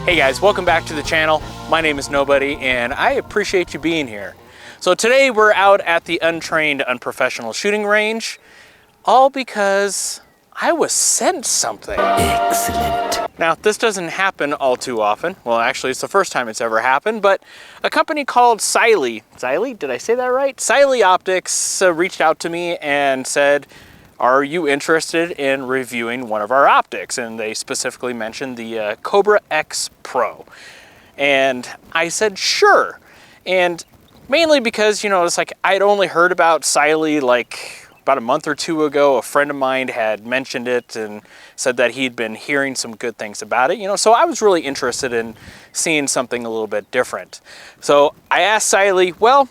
Hey guys, welcome back to the channel. My name is Nobody and I appreciate you being here. So today we're out at the Untrained Unprofessional Shooting Range, all because I was sent something. Excellent. Now this doesn't happen all too often. Well, actually it's the first time it's ever happened, but a company called Cyelee, did I say that right? Cyelee Optics reached out to me and said, are you interested in reviewing one of our optics? And they specifically mentioned the Cobra X Pro. And I said, sure. And mainly because, you know, it's like I'd only heard about Cyelee like about a month or two ago. A friend of mine had mentioned it and said that he'd been hearing some good things about it, you know, so I was really interested in seeing something a little bit different. So I asked Cyelee, well,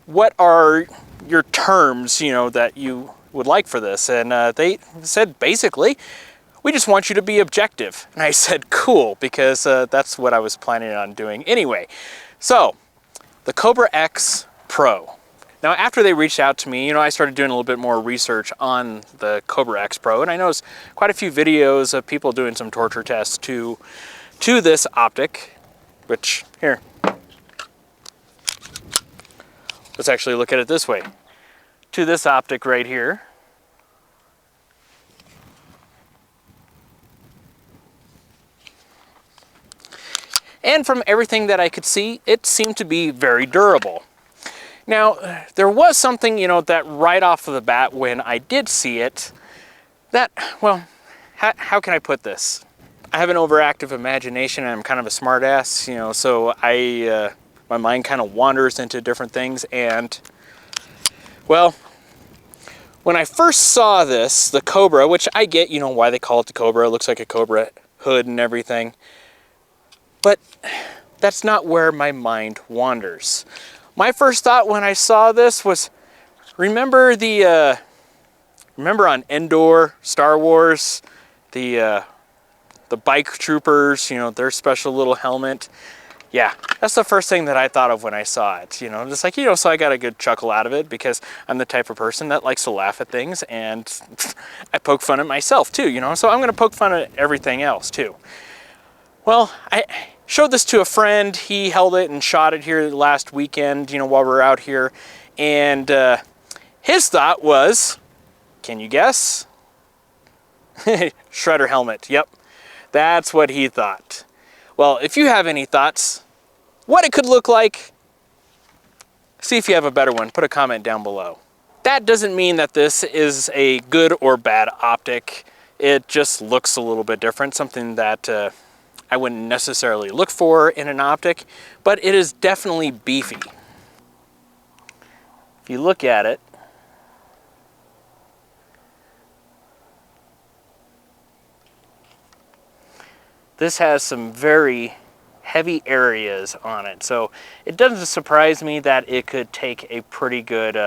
what are your terms, you know, that you would like for this? And they said, basically, we just want you to be objective. And I said, cool, because that's what I was planning on doing anyway. So, the Cobra X Pro. Now, after they reached out to me, you know, I started doing a little bit more research on the Cobra X Pro, and I noticed quite a few videos of people doing some torture tests to this optic, which, here, let's actually look at it this way. To this optic right here. And from everything that I could see, it seemed to be very durable. Now, there was something, you know, that right off of the bat when I did see it, that, well, how can I put this? I have an overactive imagination and I'm kind of a smart ass, you know, so my mind kind of wanders into different things. And, well, when I first saw this, the Cobra, which I get, you know, why they call it the Cobra, it looks like a Cobra hood and everything, but that's not where my mind wanders. My first thought when I saw this was, remember on Endor, Star Wars, the bike troopers, you know, their special little helmet? Yeah, that's the first thing that I thought of when I saw it, you know, just like, you know, so I got a good chuckle out of it because I'm the type of person that likes to laugh at things, and I poke fun at myself too, you know, so I'm going to poke fun at everything else too. Well, I showed this to a friend. He held it and shot it here last weekend, you know, while we were out here, and his thought was, can you guess? Shredder helmet, yep, that's what he thought. Well, if you have any thoughts, what it could look like, see if you have a better one, put a comment down below. That doesn't mean that this is a good or bad optic. It just looks a little bit different, something that I wouldn't necessarily look for in an optic, but it is definitely beefy. If you look at it, this has some very heavy areas on it, so it doesn't surprise me that it could take a pretty good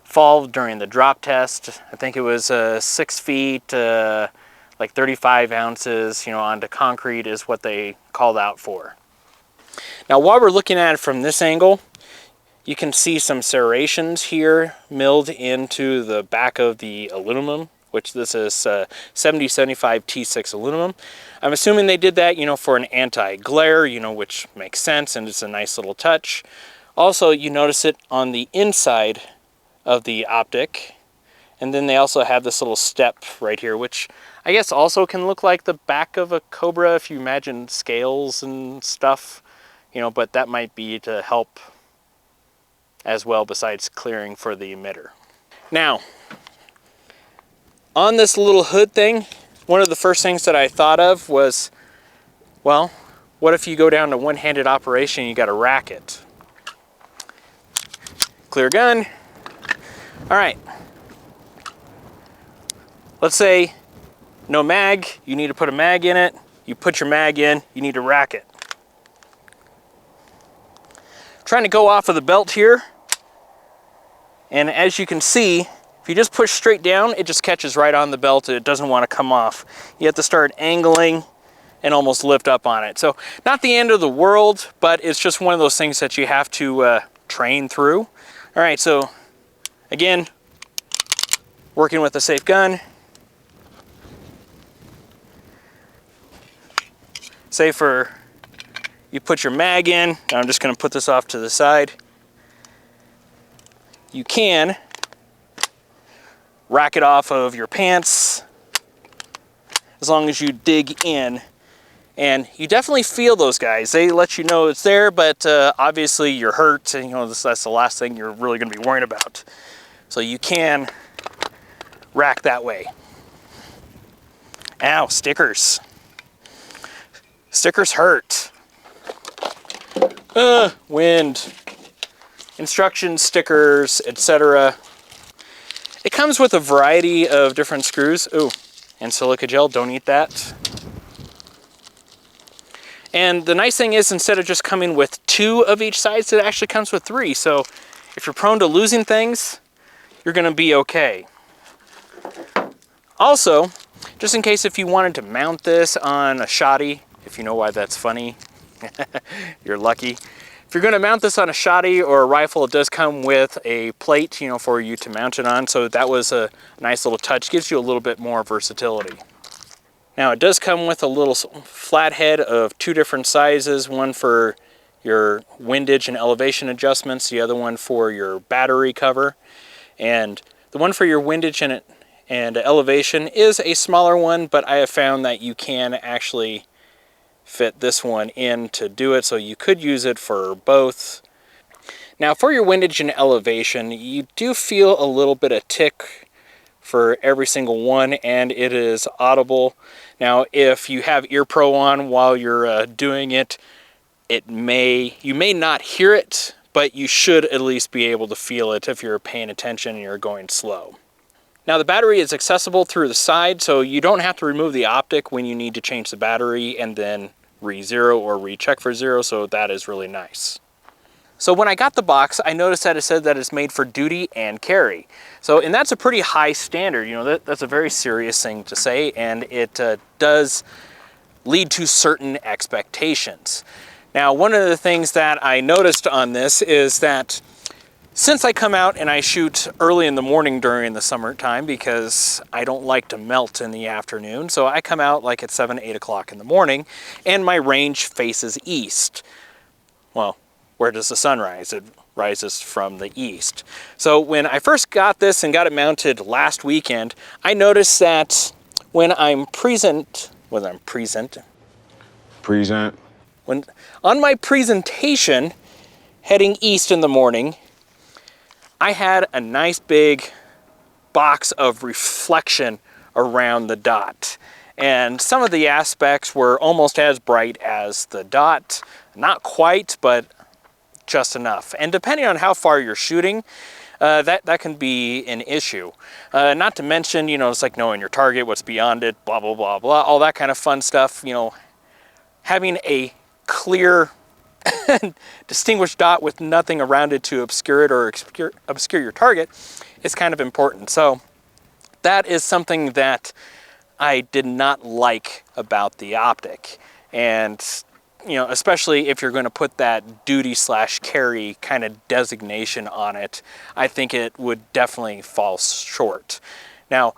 fall during the drop test. I think it was 6 feet, like 35 ounces, you know, onto concrete is what they called out for. Now, while we're looking at it from this angle, you can see some serrations here milled into the back of the aluminum, which this is 7075 T6 aluminum. I'm assuming they did that, you know, for an anti-glare, you know, which makes sense, and it's a nice little touch. Also, you notice it on the inside of the optic, and then they also have this little step right here, which I guess also can look like the back of a Cobra if you imagine scales and stuff, you know, but that might be to help as well besides clearing for the emitter. Now, on this little hood thing, one of the first things that I thought of was, well, what if you go down to one-handed operation and you got to rack it? Clear gun. All right. Let's say no mag, you need to put a mag in it. You put your mag in, you need to rack it. Trying to go off of the belt here. And as you can see, if you just push straight down, it just catches right on the belt. It doesn't want to come off. You have to start angling and almost lift up on it. So not the end of the world, but it's just one of those things that you have to train through. All right, so again, working with a safe gun. Say for You put your mag in. I'm just going to put this off to the side. You can rack it off of your pants as long as you dig in. And you definitely feel those guys. They let you know it's there, but obviously you're hurt, and that's the last thing you're really going to be worrying about. So you can rack that way. Ow, stickers. Stickers hurt. Wind. Instruction stickers, etc. It comes with a variety of different screws. Ooh, and silica gel, don't eat that. And the nice thing is, instead of just coming with 2 of each size, it actually comes with 3. So if you're prone to losing things, you're going to be okay. Also, just in case if you wanted to mount this on a shoddy, if you know why that's funny, you're lucky. If you're going to mount this on a shoddy or a rifle, it does come with a plate, for you to mount it on. So that was a nice little touch. Gives you a little bit more versatility. Now it does come with a little flathead of 2 different sizes, one for your windage and elevation adjustments, the other one for your battery cover. And the one for your windage and elevation is a smaller one, but I have found that you can actually fit this one in to do it, so you could use it for both. Now for your windage and elevation, you do feel a little bit of tick for every single one, and it is audible. Now if you have ear pro on while you're doing it, you may not hear it, but you should at least be able to feel it if you're paying attention and you're going slow. Now the battery is accessible through the side, so you don't have to remove the optic when you need to change the battery and then re-zero or recheck for 0, so that is really nice. So when I got the box, I noticed that it said that it's made for duty and carry. And that's a pretty high standard. That's a very serious thing to say, and it does lead to certain expectations. Now, one of the things that I noticed on this is that since I come out and I shoot early in the morning during the summertime, because I don't like to melt in the afternoon, so I come out like at 7, 8 o'clock in the morning, and my range faces east. Well, where does the sun rise? It rises from the east. So when I first got this and got it mounted last weekend, I noticed that when on my presentation heading east in the morning, I had a nice big box of reflection around the dot. And some of the aspects were almost as bright as the dot. Not quite, but just enough. And depending on how far you're shooting, that can be an issue. Not to mention, it's like knowing your target, what's beyond it, blah, blah, blah, blah, all that kind of fun stuff. Having a clear distinguished dot with nothing around it to obscure it or obscure your target is kind of important. So that is something that I did not like about the optic. And especially if you're going to put that duty/carry kind of designation on it, I think it would definitely fall short. Now,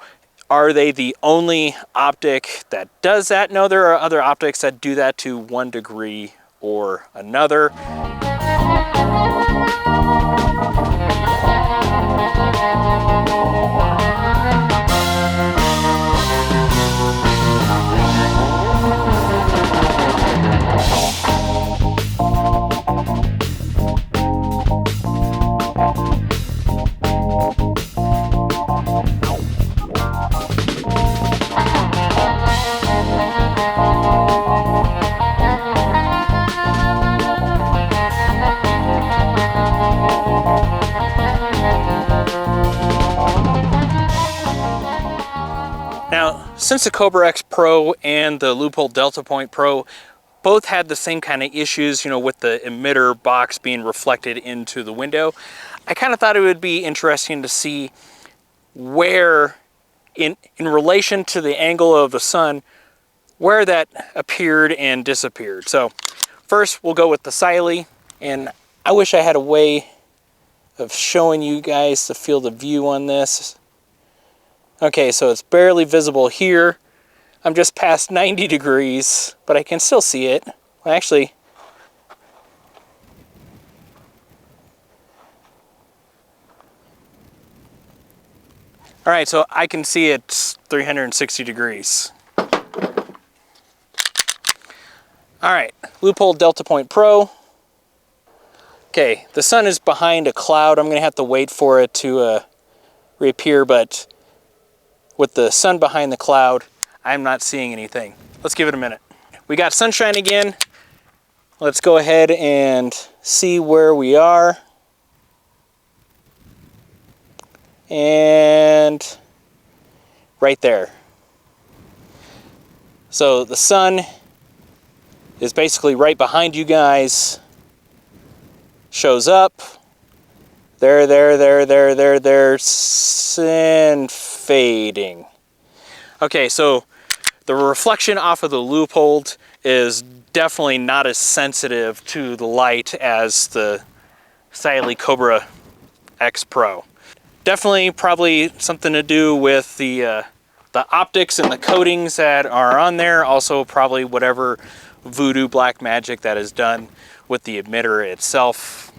are they the only optic that does that? No, there are other optics that do that to one degree or another. Now, since the Cobra X Pro and the Loophole Delta Point Pro both had the same kind of issues, with the emitter box being reflected into the window, I kind of thought it would be interesting to see where, in relation to the angle of the sun, where that appeared and disappeared. So first we'll go with the Cyelee, and I wish I had a way of showing you guys the field of view on this. Okay, so it's barely visible here. I'm just past 90 degrees, but I can still see it. Well, actually, All right, so I can see it's 360 degrees. All right, loophole Delta Point Pro. Okay, the sun is behind a cloud. I'm gonna have to wait for it to reappear, but with the sun behind the cloud, I'm not seeing anything. Let's give it a minute. We got sunshine again. Let's go ahead and see where we are. And right there. So the sun is basically right behind you guys. Shows up. There, and fading. Okay, so the reflection off of the loophole is definitely not as sensitive to the light as the Cyelee Cobra X Pro. Definitely probably something to do with the optics and the coatings that are on there. Also probably whatever voodoo black magic that is done with the emitter itself.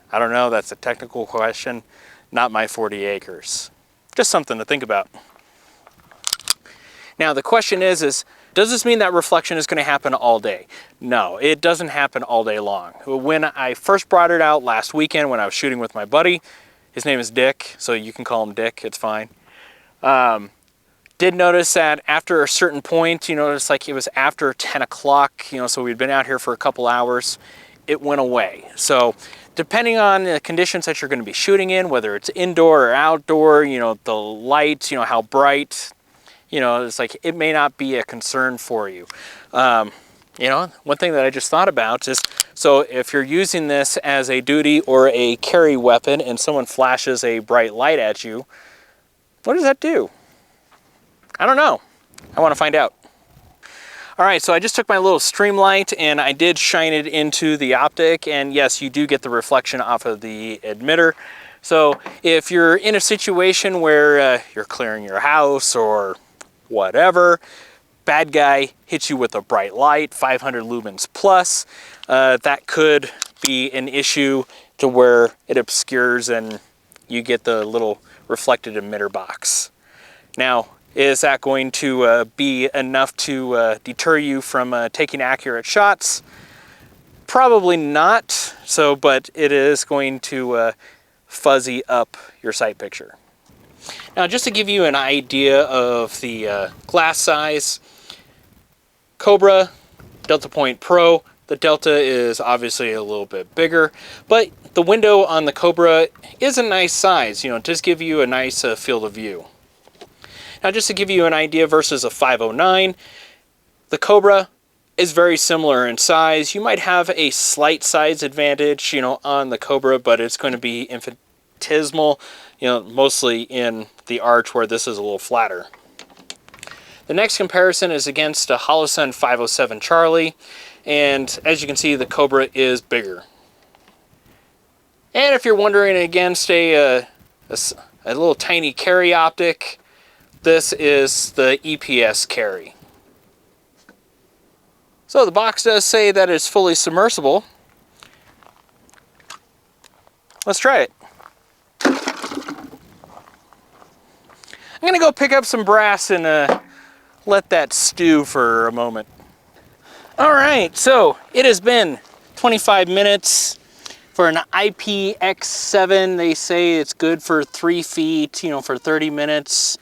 I don't know, that's a technical question, not my 40 acres. Just something to think about. Now the question is does this mean that reflection is going to happen all day? No, it doesn't happen all day long. When I first brought it out last weekend when I was shooting with my buddy, his name is Dick, so you can call him Dick, it's fine. Did notice that after a certain point, it's like it was after 10 o'clock, so we'd been out here for a couple hours, it went away. So depending on the conditions that you're going to be shooting in, whether it's indoor or outdoor, the light, how bright, it's like it may not be a concern for you. One thing that I just thought about is, so if you're using this as a duty or a carry weapon and someone flashes a bright light at you, what does that do? I don't know. I want to find out. All right, so I just took my little streamlight and I did shine it into the optic, and yes, you do get the reflection off of the emitter. So if you're in a situation where you're clearing your house or whatever, bad guy hits you with a bright light, 500 lumens plus, that could be an issue to where it obscures and you get the little reflected emitter box. Now, is that going to be enough to deter you from taking accurate shots? Probably not, but it is going to fuzzy up your sight picture. Now, just to give you an idea of the glass size, Cobra, Delta Point Pro, the Delta is obviously a little bit bigger, but the window on the Cobra is a nice size, just give you a nice field of view. Now, just to give you an idea versus a 509, the Cobra is very similar in size. You might have a slight size advantage, on the Cobra, but it's going to be infinitesimal, mostly in the arch where this is a little flatter. The next comparison is against a Holosun 507 Charlie, and as you can see, the Cobra is bigger. And if you're wondering against a little tiny carry optic, this is the EPS carry. So the box does say that it's fully submersible. Let's try it. I'm gonna go pick up some brass and let that stew for a moment. All right, so it has been 25 minutes for an IPX7. They say it's good for 3 feet, for 30 minutes.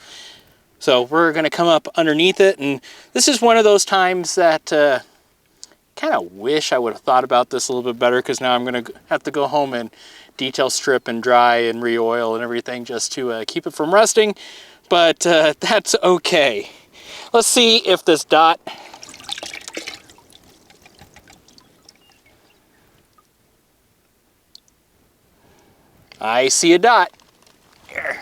So we're gonna come up underneath it, and this is one of those times that kind of wish I would have thought about this a little bit better, because now I'm gonna have to go home and detail strip and dry and re-oil and everything just to keep it from rusting, but that's okay. Let's see if this dot I see a dot here.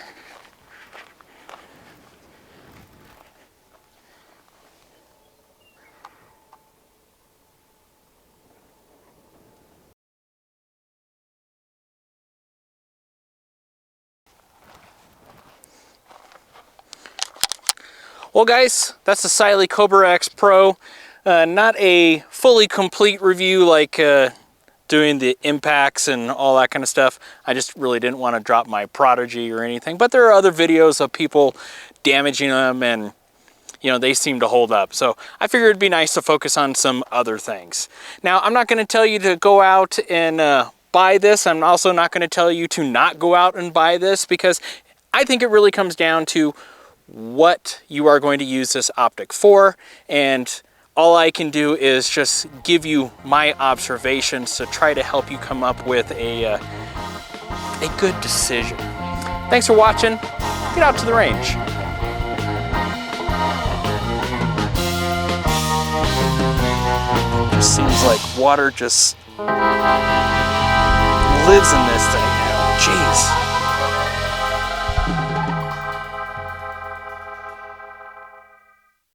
Well guys, that's the Cyelee Cobra X Pro. Not a fully complete review like doing the impacts and all that kind of stuff. I just really didn't want to drop my Prodigy or anything, but there are other videos of people damaging them, and you know, they seem to hold up. So I figured it'd be nice to focus on some other things. Now, I'm not going to tell you to go out and buy this. I'm also not going to tell you to not go out and buy this, because I think it really comes down to what you are going to use this optic for, and all I can do is just give you my observations to try to help you come up with a good decision. Thanks for watching. Get out to the range. It seems like water just lives in this thing.